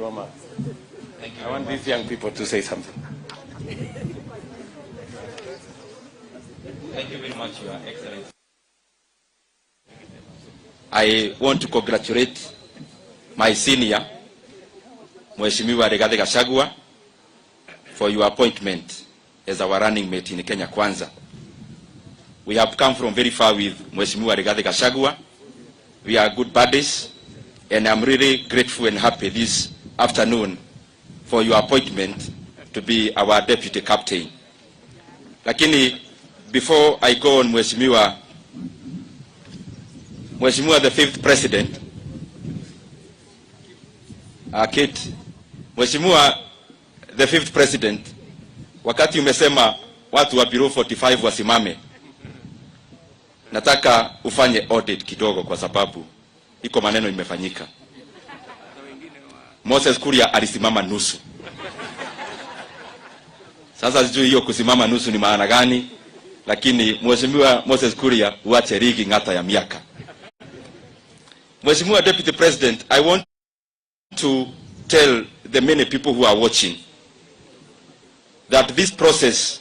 Mama. I want these young people to say something. Thank you very much, Your Excellency. I want to congratulate my senior, Mheshimiwa Rigathi Gachagua, for your appointment as our running mate in Kenya Kwanza. We have come from very far with Mheshimiwa Rigathi Gachagua. We are good buddies, and I'm really grateful and happy this afternoon for your appointment to be our deputy captain. Lakini before I go on, Mheshimiwa the fifth president, Kate, Mheshimiwa the fifth president, wakati umesema watu wa Bureau 45 wasimame, nataka ufanye audit kidogo kwa sababu iko maneno imefanyika. Moses Kuria alisimama nusu. Sasa sijui hiyo kusimama nusu ni maana gani, lakini Mheshimiwa Moses Kuria uache rigi ngata ya miaka. Mheshimiwa Deputy President, I want to tell the many people who are watching that this process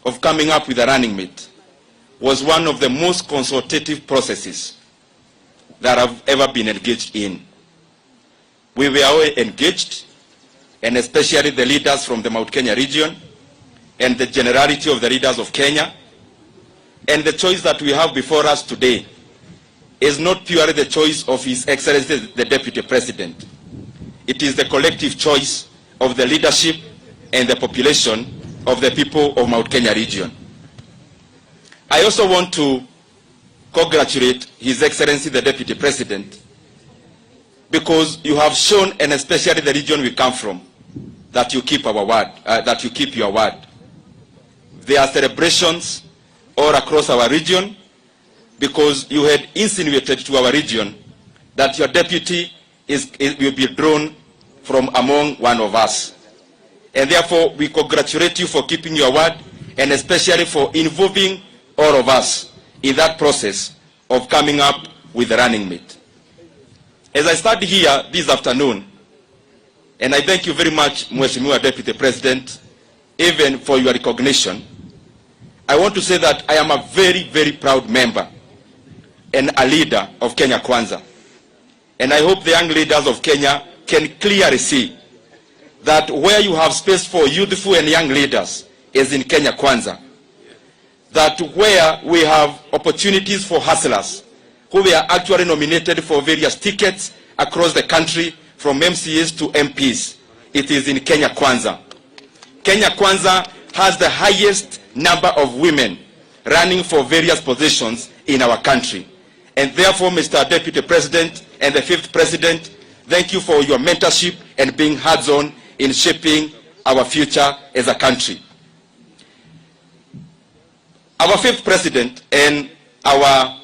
of coming up with a running mate was one of the most consultative processes that I've ever been engaged in. We were all engaged, and especially the leaders from the Mount Kenya region and the generality of the leaders of Kenya. And the choice that we have before us today is not purely the choice of His Excellency the Deputy President. It is the collective choice of the leadership and the population of the people of Mount Kenya region. I also want to congratulate His Excellency the Deputy President, because you have shown, and especially the region we come from, that you keep our word, that you keep your word. There are celebrations all across our region because you had insinuated to our region that your deputy will be drawn from among one of us. And therefore, we congratulate you for keeping your word, and especially for involving all of us in that process of coming up with a running mate. As I start here this afternoon, and I thank you very much, Mheshimiwa Deputy President, even for your recognition, I want to say that I am a very, very proud member and a leader of Kenya Kwanza. And I hope the young leaders of Kenya can clearly see that where you have space for youthful and young leaders is in Kenya Kwanza. That where we have opportunities for hustlers who were actually nominated for various tickets across the country from MCAs to MPs, it is in Kenya Kwanza. Kenya Kwanza has the highest number of women running for various positions in our country. And therefore, Mr. Deputy President and the fifth president, thank you for your mentorship and being hands-on in shaping our future as a country. Our fifth president and our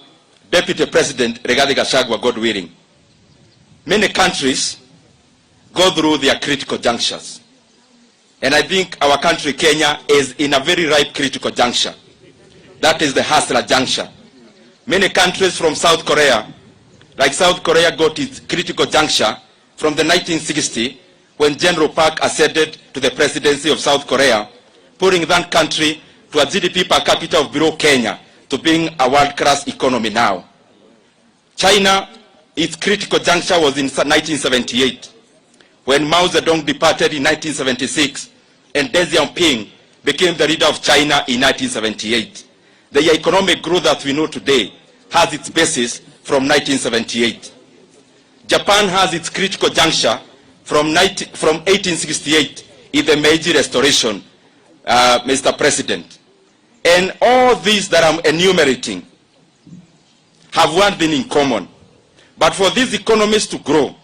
deputy president, Rigathi Gachagua, God willing, many countries go through their critical junctures. And I think our country, Kenya, is in a very ripe critical juncture. That is the hustler juncture. Many countries from South Korea, like South Korea got its critical juncture from the 1960s when General Park acceded to the presidency of South Korea, putting that country to a GDP per capita of below Kenya to being a world-class economy now. China, its critical juncture was in 1978, when Mao Zedong departed in 1976 and Deng Xiaoping became the leader of China in 1978. The economic growth that we know today has its basis from 1978. Japan has its critical juncture from 1868 in the Meiji Restoration, Mr. President. And all these that I'm enumerating have one thing in common. But for these economies to grow,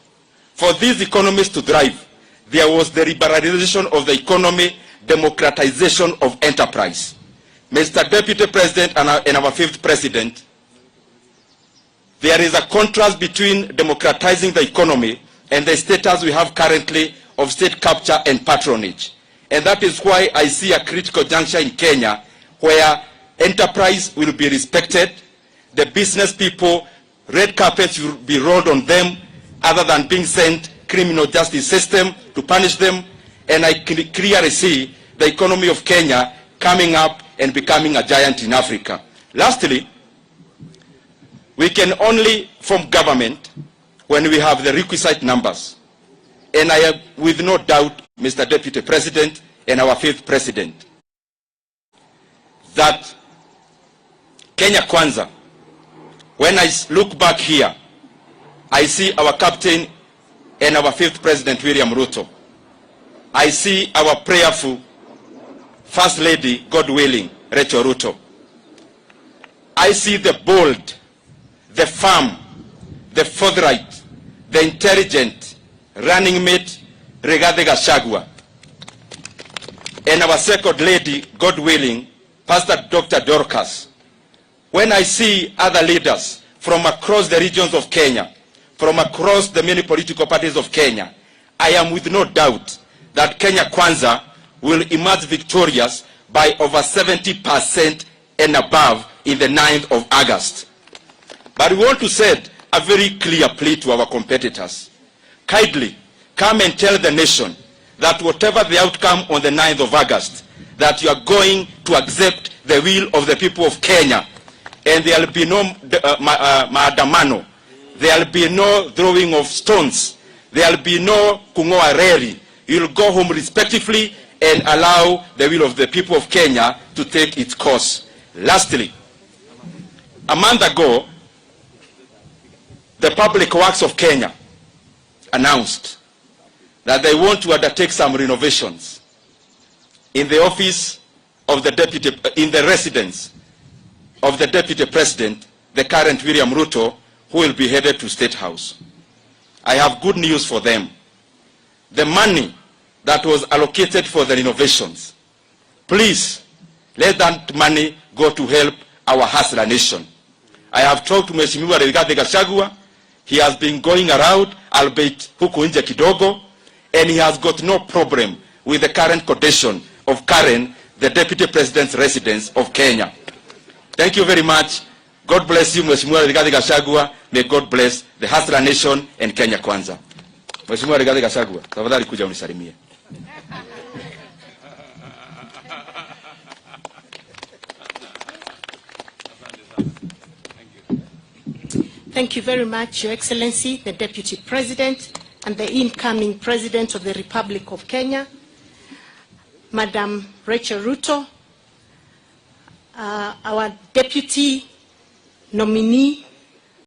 for these economies to thrive, there was the liberalization of the economy, democratization of enterprise. Mr. Deputy President and our fifth president, there is a contrast between democratizing the economy and the status we have currently of state capture and patronage. And that is why I see a critical juncture in Kenya where enterprise will be respected, the business people, red carpets will be rolled on them, other than being sent criminal justice system to punish them, and I clearly see the economy of Kenya coming up and becoming a giant in Africa. Lastly, we can only form government when we have the requisite numbers. And I have, with no doubt, Mr. Deputy President and our fifth president, that Kenya Kwanza, when I look back here, I see our captain and our fifth president, William Ruto. I see our prayerful First Lady, God willing, Rachel Ruto. I see the bold, the firm, the forthright, the intelligent running mate, Rigathi Gachagua. And our second lady, God willing, Pastor Dr. Dorcas. When I see other leaders from across the regions of Kenya, from across the many political parties of Kenya, I am with no doubt that Kenya Kwanza will emerge victorious by over 70% and above in the 9th of August. But we want to send a very clear plea to our competitors. Kindly come and tell the nation that whatever the outcome on the 9th of August, that you are going to accept the will of the people of Kenya, and there will be no maandamano, there will be no throwing of stones, there will be no kungoa reli. You will go home respectively and allow the will of the people of Kenya to take its course. Lastly, a month ago, the Public Works of Kenya announced that they want to undertake some renovations in the office of the deputy, in the residence of the Deputy President, the current William Ruto, who will be headed to State House. I have good news for them. The money that was allocated for the renovations, please let that money go to help our hustler nation. I have talked to Mheshimiwa Rigathi Gachagua. He has been going around, albeit huku nje kidogo, and he has got no problem with the current condition of Karen, the Deputy President's residence of Kenya. Thank you very much. God bless you, Mheshimiwa Rigathi Gachagua. May God bless the hustler nation and Kenya Kwanza. Mheshimiwa Rigathi Gachagua, tafadhali kuja unisalimie. Thank you very much, Your Excellency, the Deputy President and the incoming President of the Republic of Kenya, Madam Rachel Ruto, our Deputy nominee